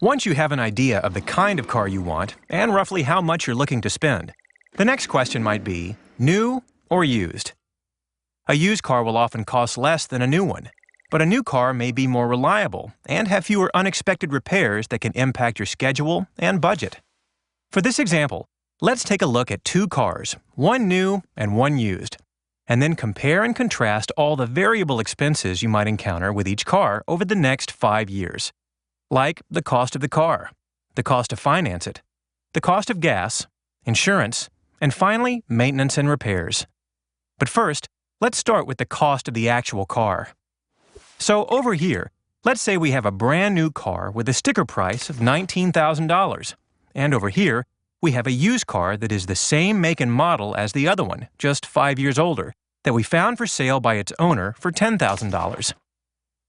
Once you have an idea of the kind of car you want and roughly how much you're looking to spend, the next question might be, new or used? A used car will often cost less than a new one, but a new car may be more reliable and have fewer unexpected repairs that can impact your schedule and budget. For this example, let's take a look at two cars, one new and one used, and then compare and contrast all the variable expenses you might encounter with each car over the next 5 years, like the cost of the car, the cost to finance it, the cost of gas, insurance, and finally, maintenance and repairs. But first, let's start with the cost of the actual car. So over here, let's say we have a brand new car with a sticker price of $19,000, and over here, we have a used car that is the same make and model as the other one, just 5 years older, that we found for sale by its owner for $10,000.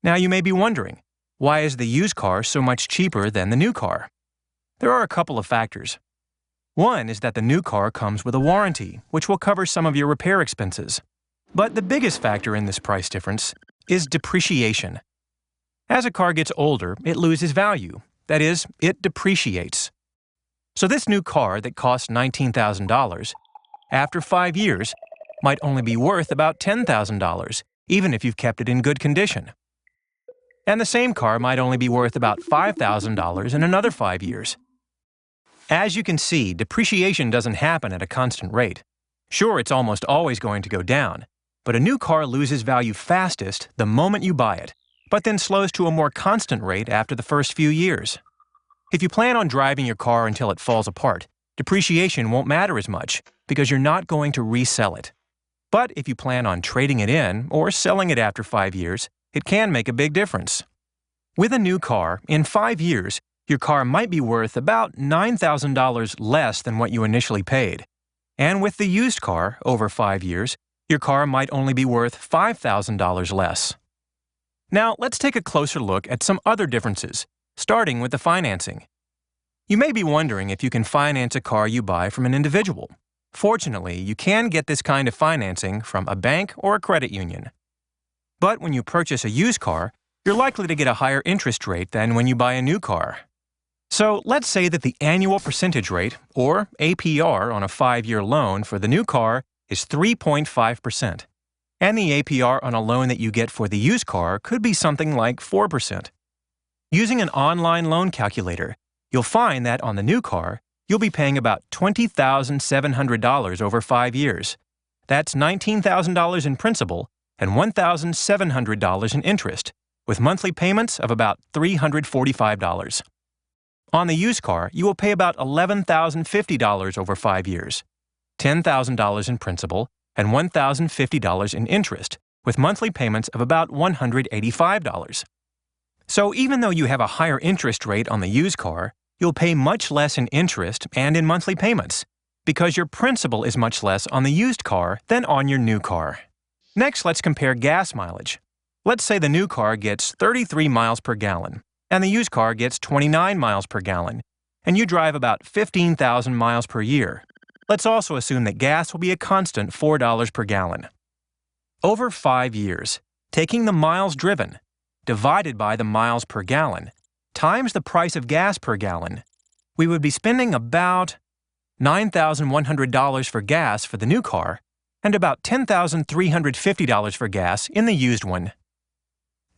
Now you may be wondering, why is the used car so much cheaper than the new car? There are a couple of factors. One is that the new car comes with a warranty, which will cover some of your repair expenses. But the biggest factor in this price difference is depreciation. As a car gets older, it loses value. That is, it depreciates. So this new car that costs $19,000, after 5 years, might only be worth about $10,000, even if you've kept it in good condition. And the same car might only be worth about $5,000 in another 5 years. As you can see, depreciation doesn't happen at a constant rate. Sure, it's almost always going to go down, but a new car loses value fastest the moment you buy it, but then slows to a more constant rate after the first few years. If you plan on driving your car until it falls apart, depreciation won't matter as much because you're not going to resell it. But if you plan on trading it in or selling it after 5 years, it can make a big difference. With a new car, in 5 years, your car might be worth about $9,000 less than what you initially paid. And with the used car, over 5 years, your car might only be worth $5,000 less. Now, let's take a closer look at some other differences, starting with the financing. You may be wondering if you can finance a car you buy from an individual. Fortunately, you can get this kind of financing from a bank or a credit union. But when you purchase a used car, you're likely to get a higher interest rate than when you buy a new car. So let's say that the annual percentage rate, or APR, on a 5-year loan for the new car is 3.5%, and the APR on a loan that you get for the used car could be something like 4%. Using an online loan calculator, you'll find that on the new car, you'll be paying about $20,700 over 5 years. That's $19,000 in principal and $1,700 in interest, with monthly payments of about $345. On the used car, you will pay about $11,050 over 5 years, $10,000 in principal and $1,050 in interest, with monthly payments of about $185. So even though you have a higher interest rate on the used car, you'll pay much less in interest and in monthly payments, because your principal is much less on the used car than on your new car. Next, let's compare gas mileage. Let's say the new car gets 33 miles per gallon, and the used car gets 29 miles per gallon, and you drive about 15,000 miles per year. Let's also assume that gas will be a constant $4 per gallon. Over 5 years, taking the miles driven, divided by the miles per gallon, times the price of gas per gallon, we would be spending about $9,100 for gas for the new car and about $10,350 for gas in the used one.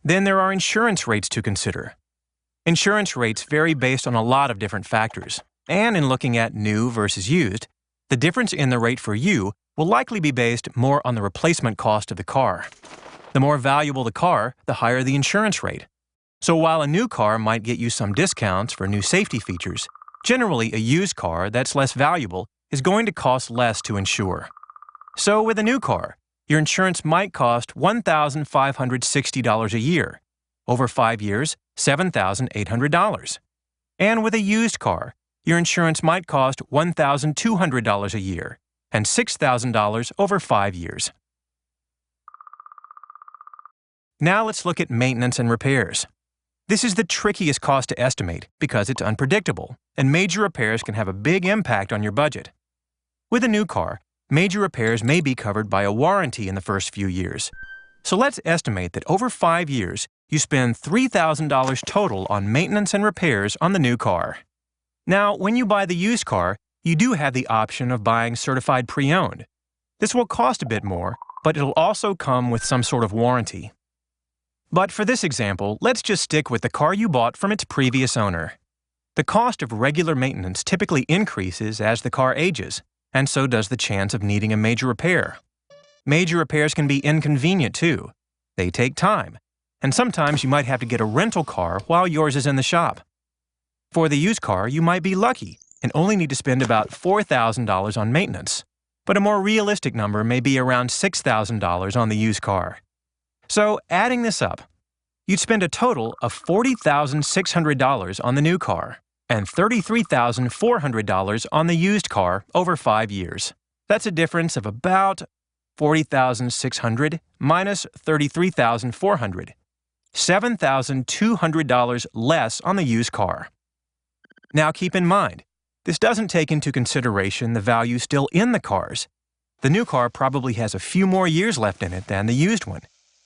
Then there are insurance rates to consider. Insurance rates vary based on a lot of different factors, and in looking at new versus used, the difference in the rate for you will likely be based more on the replacement cost of the car. The more valuable the car, the higher the insurance rate. So while a new car might get you some discounts for new safety features, generally a used car that's less valuable is going to cost less to insure. So with a new car, your insurance might cost $1,560 a year. Over 5 years, $7,800. And with a used car, your insurance might cost $1,200 a year and $6,000 over 5 years. Now let's look at maintenance and repairs. This is the trickiest cost to estimate because it's unpredictable, and major repairs can have a big impact on your budget. With a new car, major repairs may be covered by a warranty in the first few years. So let's estimate that over 5 years, you spend $3,000 total on maintenance and repairs on the new car. Now, when you buy the used car, you do have the option of buying certified pre-owned. This will cost a bit more, but it'll also come with some sort of warranty. But for this example, let's just stick with the car you bought from its previous owner. The cost of regular maintenance typically increases as the car ages, and so does the chance of needing a major repair. Major repairs can be inconvenient too. They take time, and sometimes you might have to get a rental car while yours is in the shop. For the used car, you might be lucky and only need to spend about $4,000 on maintenance, but a more realistic number may be around $6,000 on the used car. So, adding this up, you'd spend a total of $40,600 on the new car and $33,400 on the used car over 5 years. That's a difference of about $40,600 minus $33,400, $7,200 less on the used car. Now keep in mind, this doesn't take into consideration the value still in the cars. The new car probably has a few more years left in it than the used one.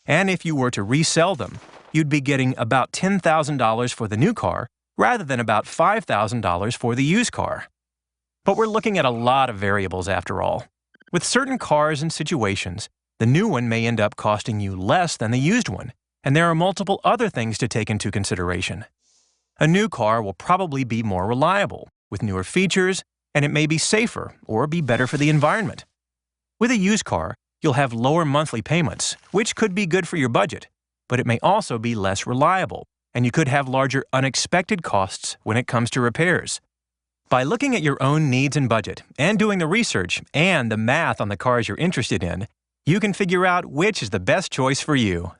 And if you were to resell them, you'd be getting about $10,000 for the new car rather than about $5,000 for the used car. But we're looking at a lot of variables after all. With certain cars and situations, the new one may end up costing you less than the used one, and there are multiple other things to take into consideration. A new car will probably be more reliable, with newer features, and it may be safer or be better for the environment. With a used car, you'll have lower monthly payments, which could be good for your budget, but it may also be less reliable, and you could have larger unexpected costs when it comes to repairs. By looking at your own needs and budget, and doing the research and the math on the cars you're interested in, you can figure out which is the best choice for you.